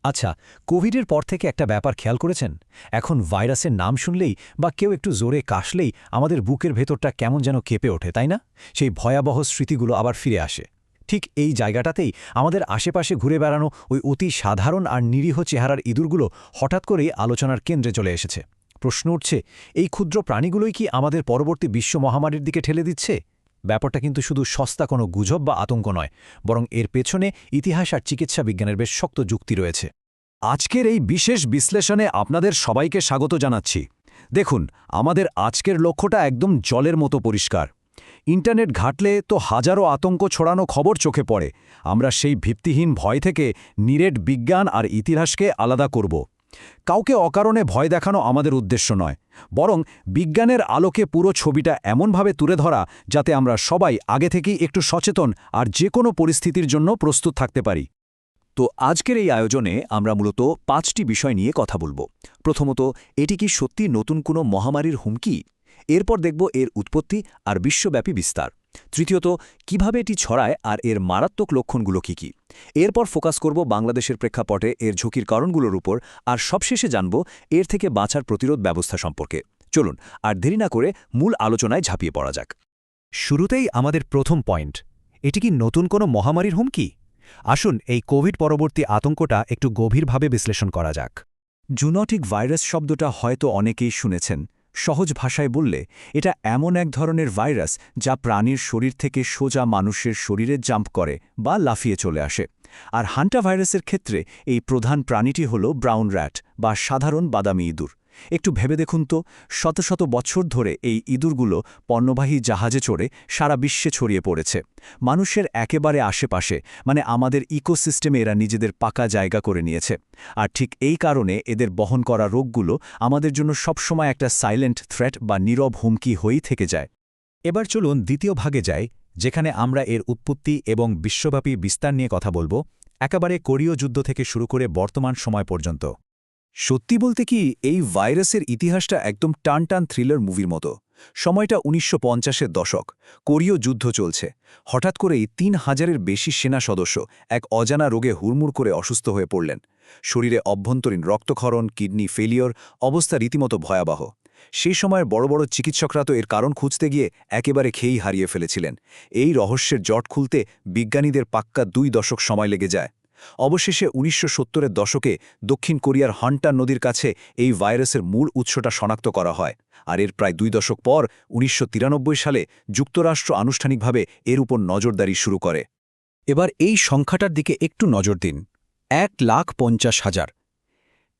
আচ্ছা, কোভিডের পর থেকে একটা ব্যাপার খেয়াল করেছেন? এখন ভাইরাসের নাম শুনলেই বা কেউ একটু জোরে কাশলেই আমাদের বুকের ভেতরটা কেমন যেন কেঁপে ওঠে, তাই না? সেই ভয়াবহ স্মৃতিগুলো আবার ফিরে আসে। ঠিক এই জায়গাটাতেই আমাদের আশেপাশে ঘুরে বেড়ানো ওই অতি সাধারণ আর নিরীহ চেহারার ইঁদুরগুলো হঠাৎ করেই আলোচনার কেন্দ্রে চলে এসেছে। প্রশ্ন উঠছে, এই ক্ষুদ্র প্রাণীগুলোই কি আমাদের পরবর্তী বিশ্ব মহামারীর দিকে ঠেলে দিচ্ছে? ব্যাপারটা কিন্তু শুধু সস্তা কোনো গুজব বা আতঙ্ক নয়, বরং এর পেছনে ইতিহাস আর চিকিৎসা বিজ্ঞানের বেশ শক্ত যুক্তি রয়েছে। আজকের এই বিশেষ বিশ্লেষণে আপনাদের সবাইকে স্বাগত জানাচ্ছি। দেখুন, আমাদের আজকের লক্ষ্যটা একদম জলের মতো পরিষ্কার। ইন্টারনেট ঘাটলে তো হাজারো আতঙ্ক ছড়ানো খবর চোখে পড়ে। আমরা সেই ভিত্তিহীন ভয় থেকে নিরেট বিজ্ঞান আর ইতিহাসকে আলাদা করব। কাউকে অকারণে ভয় দেখানো আমাদের উদ্দেশ্য নয়, বরং বিজ্ঞানের আলোকে পুরো ছবিটা এমনভাবে তুলে ধরা যাতে আমরা সবাই আগে থেকেই একটু সচেতন আর যে কোনো পরিস্থিতির জন্য প্রস্তুত থাকতে পারি। তো আজকের এই আয়োজনে আমরা মূলত 5টি বিষয় নিয়ে কথা বলবো। প্রথমত, এটি কি সত্যি নতুন কোনো মহামারীর হুমকি? এরপর দেখব এর উৎপত্তি আর বিশ্বব্যাপী বিস্তার। তৃতীয়ত, কিভাবে এটি ছড়ায় আর এর মারাত্মক লক্ষণগুলো কী। এরপর ফোকাস করব বাংলাদেশের প্রেক্ষাপটে এর ঝুঁকির কারণগুলোর উপর, আর সবশেষে জানব এর থেকে বাঁচার প্রতিরোধ ব্যবস্থা সম্পর্কে। চলুন আর দেরি না করে মূল আলোচনায় ঝাঁপিয়ে পড়া যাক। শুরুতেই আমাদের প্রথম পয়েন্ট, এটি কি নতুন কোনো মহামারীর হুমকি? আসুন এই কোভিড পরবর্তী আতঙ্কটা একটু গভীরভাবে বিশ্লেষণ করা যাক। জুনোটিক ভাইরাস শব্দটা হয়তো অনেকেই শুনেছেন। সহজ ভাষায় বললে, এটা এমন এক ধরনের ভাইরাস যা প্রাণীর শরীর থেকে সোজা মানুষের শরীরে জাম্প করে বা লাফিয়ে চলে আসে। আর হান্টা ভাইরাসের ক্ষেত্রে এই প্রধান প্রাণীটি হল ব্রাউন র্যাট বা সাধারণ বাদামি ইঁদুর। একটু ভেবে দেখুন তো, শত শত বছর ধরে এই ইঁদুরগুলো পণ্যবাহী জাহাজে চড়ে সারা বিশ্বে ছড়িয়ে পড়েছে। মানুষের একেবারে আশেপাশে, মানে আমাদের ইকোসিস্টেমে এরা নিজেদের পাকা জায়গা করে নিয়েছে। আর ঠিক এই কারণে এদের বহন করা রোগগুলো আমাদের জন্য সবসময় একটা সাইলেন্ট থ্রেট বা নীরব হুমকি হয়েই থেকে যায়। এবার চলুন দ্বিতীয় ভাগে যাই, যেখানে আমরা এর উৎপত্তি এবং বিশ্বব্যাপী বিস্তার নিয়ে কথা বলবো, একেবারে কোরীয় যুদ্ধ থেকে শুরু করে বর্তমান সময় পর্যন্ত। সত্যি বলতে কি, এই ভাইরাসের ইতিহাসটা একদম টান টান থ্রিলার মুভির মতো। সময়টা ১৯৫০-এর দশক, কোরীয় যুদ্ধ চলছে। হঠাৎ করেই ৩,০০০-এর বেশি সেনা সদস্য এক অজানা রোগে হুড়মুড় করে অসুস্থ হয়ে পড়লেন। শরীরে অভ্যন্তরীণ রক্তক্ষরণ, কিডনি ফেলিওর, অবস্থা রীতিমতো ভয়াবহ। সেই সময়ের বড় বড় চিকিৎসকরা তো এর কারণ খুঁজতে গিয়ে একেবারে খেয়েই হারিয়ে ফেলেছিলেন। এই রহস্যের জট খুলতে বিজ্ঞানীদের পাক্কা ২ দশক সময় লেগে যায়। অবশেষে ১৯৭০-এর দশকে দক্ষিণ কোরিয়ার হান্টা নদীর কাছে এই ভাইরাসের মূল উৎসটা শনাক্ত করা হয়। আর এর প্রায় ২ দশক পর ১৯৯৩ সালে যুক্তরাষ্ট্র আনুষ্ঠানিকভাবে এর উপর নজরদারি শুরু করে। এবার এই সংখ্যাটার দিকে একটু নজর দিন, ১,৫০,০০০।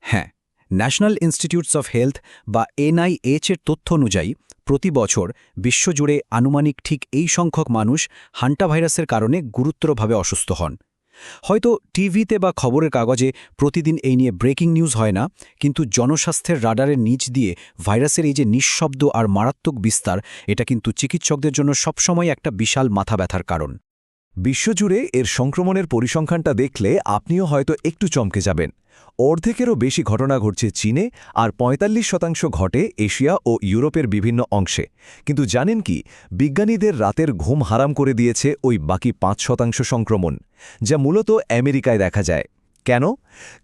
হ্যাঁ, ন্যাশনাল ইনস্টিটিউটস অফ হেলথ বা NIH-এর তথ্য অনুযায়ী প্রতি বছর বিশ্বজুড়ে আনুমানিক ঠিক এই সংখ্যক মানুষ হান্টা ভাইরাসের কারণে গুরুতরভাবে অসুস্থ হন। হয়তো টিভিতে বা খবরের কাগজে প্রতিদিন এই নিয়ে ব্রেকিং নিউজ হয় না, কিন্তু জনস্বাস্থ্যের রাডারের নিচ দিয়ে ভাইরাসের এই যে নিঃশব্দ আর মারাত্মক বিস্তার, এটা কিন্তু চিকিৎসকদের জন্য সবসময় একটা বিশাল মাথা ব্যথার কারণ। বিশ্বজুড়ে এর সংক্রমণের পরিসংখ্যানটা দেখলে আপনিও হয়তো একটু চমকে যাবেন। অর্ধেকেরও বেশি ঘটনা ঘটছে চীনে, আর ৪৫% ঘটে এশিয়া ও ইউরোপের বিভিন্ন অংশে। কিন্তু জানেন কি, বিজ্ঞানীদের রাতের ঘুম হারাম করে দিয়েছে ওই বাকি ৫% সংক্রমণ, যা মূলত আমেরিকায় দেখা যায়। কেন?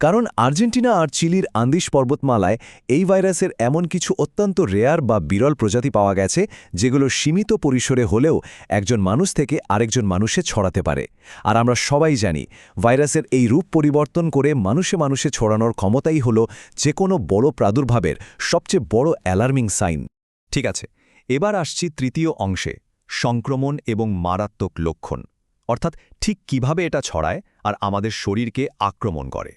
কারণ আর্জেন্টিনা আর চিলির আন্দিস পর্বতমালায় এই ভাইরাসের এমন কিছু অত্যন্ত রেয়ার বা বিরল প্রজাতি পাওয়া গেছে, যেগুলো সীমিত পরিসরে হলেও একজন মানুষ থেকে আরেকজন মানুষে ছড়াতে পারে। আর আমরা সবাই জানি, ভাইরাসের এই রূপ পরিবর্তন করে মানুষে মানুষে ছড়ানোর ক্ষমতাই হল যে কোনো বড় প্রাদুর্ভাবের সবচেয়ে বড় অ্যালার্মিং সাইন। ঠিক আছে, এবার আসছি তৃতীয় অংশে, সংক্রমণ এবং মারাত্মক লক্ষণ। অর্থাৎ ঠিক কিভাবে এটা ছড়ায় আর আমাদের শরীরকে আক্রমণ করে।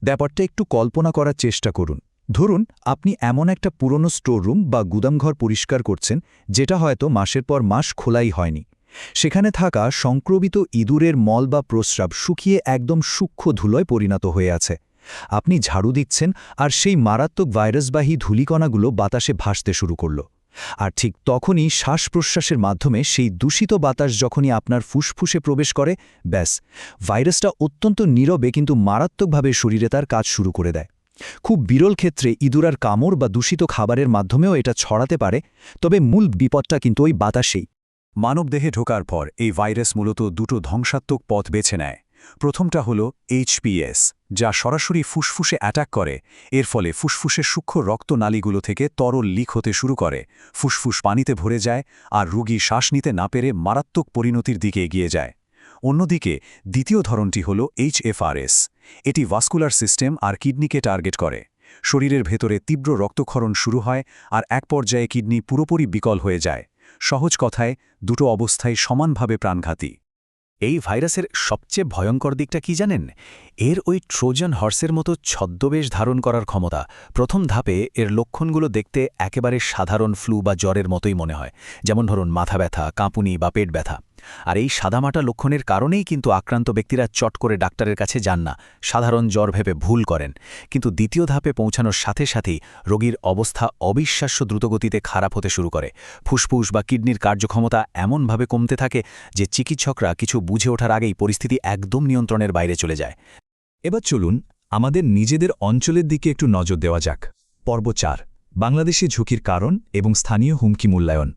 ব্যাপারটা একটু কল্পনা করার চেষ্টা করুন। ধরুন, আপনি এমন একটা পুরনো স্টোররুম বা গুদামঘর পরিষ্কার করছেন, যেটা হয়তো মাসের পর মাস খোলাই হয়নি। সেখানে থাকা সংক্রমিত ইঁদুরের মল বা প্রস্রাব শুকিয়ে একদম সূক্ষ্ম ধুলোয় পরিণত হয়ে আছে। আপনি ঝাড়ু দিচ্ছেন, আর সেই মারাত্মক ভাইরাসবাহী ধূলিকণাগুলো বাতাসে ভাসতে শুরু করল। আর ঠিক তখনই শ্বাস-প্রশ্বাসের মাধ্যমে সেই দূষিত বাতাস যখনই আপনার ফুসফুসে প্রবেশ করে, ব্যাস, ভাইরাসটা অত্যন্ত নীরবে কিন্তু মারাত্মকভাবে শরীরে তার কাজ শুরু করে দেয়। খুব বিরল ক্ষেত্রে ইঁদুরার কামড় বা দূষিত খাবারের মাধ্যমেও এটা ছড়াতে পারে, তবে মূল বিপদটা কিন্তু ওই বাতাসেই। মানবদেহে ঢোকার পর এই ভাইরাস মূলত দুটো ধ্বংসাত্মক পথ বেছে নেয়। প্রথমটা হলো HPS, যা সরাসরি ফুসফুসে অ্যাটাক করে। এর ফলে ফুসফুসের সূক্ষ্ম রক্তনালীগুলো থেকে তরল লিক হতে শুরু করে, ফুসফুস পানিতে ভরে যায় আর রোগী শ্বাস নিতে না পেরে মারাত্মক পরিণতির দিকে এগিয়ে যায়। অন্যদিকে দ্বিতীয় ধরনটি হল HFRS। এটি ভাস্কুলার সিস্টেম আর কিডনিকে টার্গেট করে। শরীরের ভেতরে তীব্র রক্তক্ষরণ শুরু হয় আর এক পর্যায়ে কিডনি পুরোপুরি বিকল হয়ে যায়। সহজ কথায়, দুটো অবস্থায় সমানভাবে প্রাণঘাতী। এই ভাইরাসের সবচেয়ে ভয়ঙ্কর দিকটা কি জানেন? এর ওই ট্রোজান হর্সের মতো ছদ্মবেশ ধারণ করার ক্ষমতা। প্রথম ধাপে এর লক্ষণগুলো দেখতে একেবারে সাধারণ ফ্লু বা জ্বরের মতোই মনে হয়, যেমন ধরুন মাথা ব্যথা, কাঁপুনি বা পেট ব্যথা। আর এই সাদামাটা লক্ষণের কারণেই কিন্তু আক্রান্ত ব্যক্তিরা চট করে ডাক্তারের কাছে যান না, সাধারণ জ্বর ভেবে ভুল করেন। কিন্তু দ্বিতীয় ধাপে পৌঁছানোর সাথে সাথেই রোগীর অবস্থা অবিশ্বাস্য দ্রুতগতিতে খারাপ হতে শুরু করে। ফুসফুস বা কিডনির কার্যক্ষমতা এমনভাবে কমতে থাকে যে চিকিৎসকরা কিছু বুঝে ওঠার আগেই পরিস্থিতি একদম নিয়ন্ত্রণের বাইরে চলে যায়। এবার চলুন আমাদের নিজেদের অঞ্চলের দিকে একটু নজর দেওয়া যাক। পর্ব 4, বাংলাদেশি ঝুঁকির কারণ এবং স্থানীয় হুমকি মূল্যায়ন।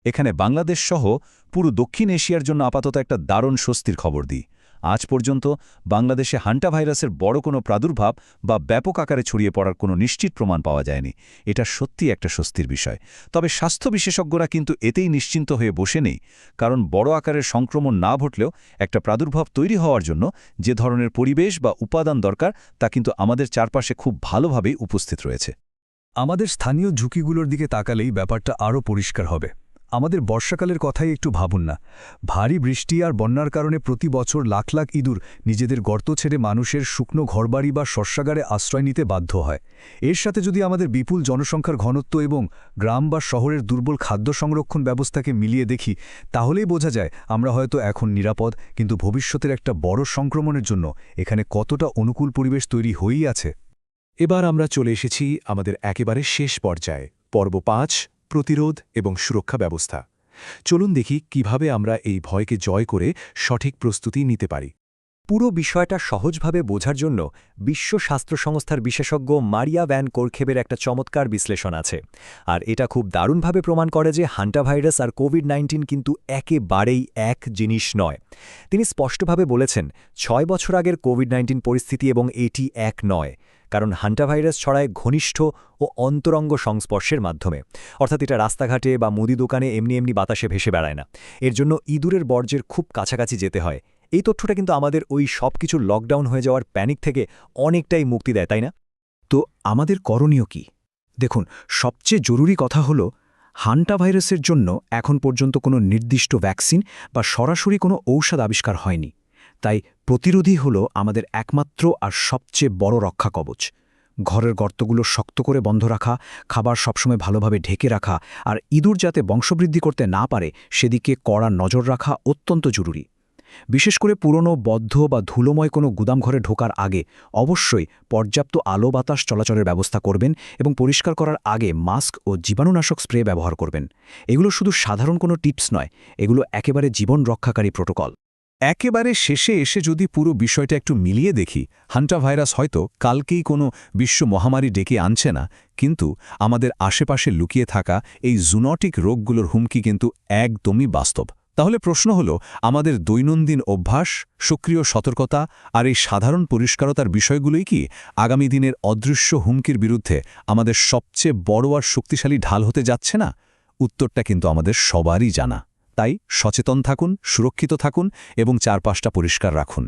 এখানে বাংলাদেশ সহ পুরো দক্ষিণ এশিয়ার জন্য আপাতত একটা দারুণ স্বস্তির খবর দিই। আজ পর্যন্ত বাংলাদেশে হান্টা ভাইরাসের বড় কোনো প্রাদুর্ভাব বা ব্যাপক আকারে ছড়িয়ে পড়ার কোনো নিশ্চিত প্রমাণ পাওয়া যায়নি। এটা সত্যি একটা স্বস্তির বিষয়। তবে স্বাস্থ্য বিশেষজ্ঞরা কিন্তু এতেই নিশ্চিন্ত হয়ে বসে নেই, কারণ বড় আকারের সংক্রমণ না ঘটলেও একটা প্রাদুর্ভাব তৈরি হওয়ার জন্য যে ধরনের পরিবেশ বা উপাদান দরকার তা কিন্তু আমাদের চারপাশে খুব ভালোভাবেই উপস্থিত রয়েছে। আমাদের স্থানীয় ঝুঁকিগুলোর দিকে তাকালেই ব্যাপারটা আরও পরিষ্কার হবে। আমাদের বর্ষাকালের কথাই একটু ভাবুন না। ভারী বৃষ্টি আর বন্যার কারণে প্রতি বছর লাখ লাখ ইঁদুর নিজেদের গর্ত ছেড়ে মানুষের শুকনো ঘরবাড়ি বা শস্যাগারে আশ্রয় নিতে বাধ্য হয়। এর সাথে যদি আমাদের বিপুল জনসংখ্যার ঘনত্ব এবং গ্রাম বা শহরের দুর্বল খাদ্য সংরক্ষণ ব্যবস্থাকে মিলিয়ে দেখি, তাহলেই বোঝা যায় আমরা হয়তো এখন নিরাপদ, কিন্তু ভবিষ্যতের একটা বড় সংক্রমণের জন্য এখানে কতটা অনুকূল পরিবেশ তৈরি হয়েই আছে। এবার আমরা চলে এসেছি আমাদের একেবারে শেষ পর্যায়ে, পর্ব 5, প্রতিরোধ এবং সুরক্ষা ব্যবস্থা। চলুন দেখি কিভাবে আমরা এই ভয়কে জয় করে সঠিক প্রস্তুতি নিতে পারি। পুরো বিষয়টা সহজভাবে বোঝার জন্য বিশ্ব স্বাস্থ্য সংস্থার বিশেষজ্ঞ মারিয়া ভ্যান কোরখেবের একটা চমৎকার বিশ্লেষণ আছে। আর এটা খুব দারুণভাবে প্রমাণ করে যে হান্টা ভাইরাস আর কোভিড-19 কিন্তু একেবারেই এক জিনিস নয়। তিনি স্পষ্টভাবে বলেছেন, 6 বছর আগের কোভিড-19 পরিস্থিতি এবং এটি এক নয়, কারণ হান্টা ভাইরাস ছড়ায় ঘনিষ্ঠ ও অন্তরঙ্গ সংস্পর্শের মাধ্যমে। অর্থাৎ এটা রাস্তাঘাটে বা মুদি দোকানে এমনি এমনি বাতাসে ভেসে বেড়ায় না। এর জন্য ইঁদুরের বর্জ্যের খুব কাছাকাছি যেতে হয়। এই তথ্যটা কিন্তু আমাদের ওই সব কিছু লকডাউন হয়ে যাওয়ার প্যানিক থেকে অনেকটাই মুক্তি দেয়, তাই না? তো আমাদের করণীয় কি? দেখুন, সবচেয়ে জরুরি কথা হলো, হান্টা ভাইরাসের জন্য এখন পর্যন্ত কোনো নির্দিষ্ট ভ্যাকসিন বা সরাসরি কোনো ঔষধ আবিষ্কার হয়নি। তাই প্রতিরোধী হলো আমাদের একমাত্র আর সবচেয়ে বড় রক্ষা কবচ। ঘরের গর্তগুলো শক্ত করে বন্ধ রাখা, খাবার সবসময় ভালোভাবে ঢেকে রাখা আর ইঁদুর যাতে বংশবৃদ্ধি করতে না পারে সেদিকে কড়া নজর রাখা অত্যন্ত জরুরি। বিশেষ করে পুরনো বদ্ধ বা ধুলোময় কোনো গুদামঘরে ঢোকার আগে অবশ্যই পর্যাপ্ত আলো বাতাস চলাচলের ব্যবস্থা করবেন এবং পরিষ্কার করার আগে মাস্ক ও জীবাণুনাশক স্প্রে ব্যবহার করবেন। এগুলো শুধু সাধারণ কোনো টিপস নয়, এগুলো একেবারে জীবন রক্ষাকারী প্রোটোকল। একেবারে শেষে এসে যদি পুরো বিষয়টা একটু মিলিয়ে দেখি, হান্টা ভাইরাস হয়তো কালকেই কোনো বিশ্ব মহামারী ডেকে আনছে না, কিন্তু আমাদের আশেপাশে লুকিয়ে থাকা এই জুনোটিক রোগগুলোর হুমকি কিন্তু একদমই বাস্তব। তাহলে প্রশ্ন হলো, আমাদের দৈনন্দিন অভ্যাস, সক্রিয় সতর্কতা আর এই সাধারণ পরিষ্কারতার বিষয়গুলোই কি আগামী দিনের অদৃশ্য হুমকির বিরুদ্ধে আমাদের সবচেয়ে বড় আর শক্তিশালী ঢাল হতে যাচ্ছে না? উত্তরটা কিন্তু আমাদের সবারই জানা। তাই সচেতন থাকুন, সুরক্ষিত থাকুন এবং চারপাশটা পরিষ্কার রাখুন।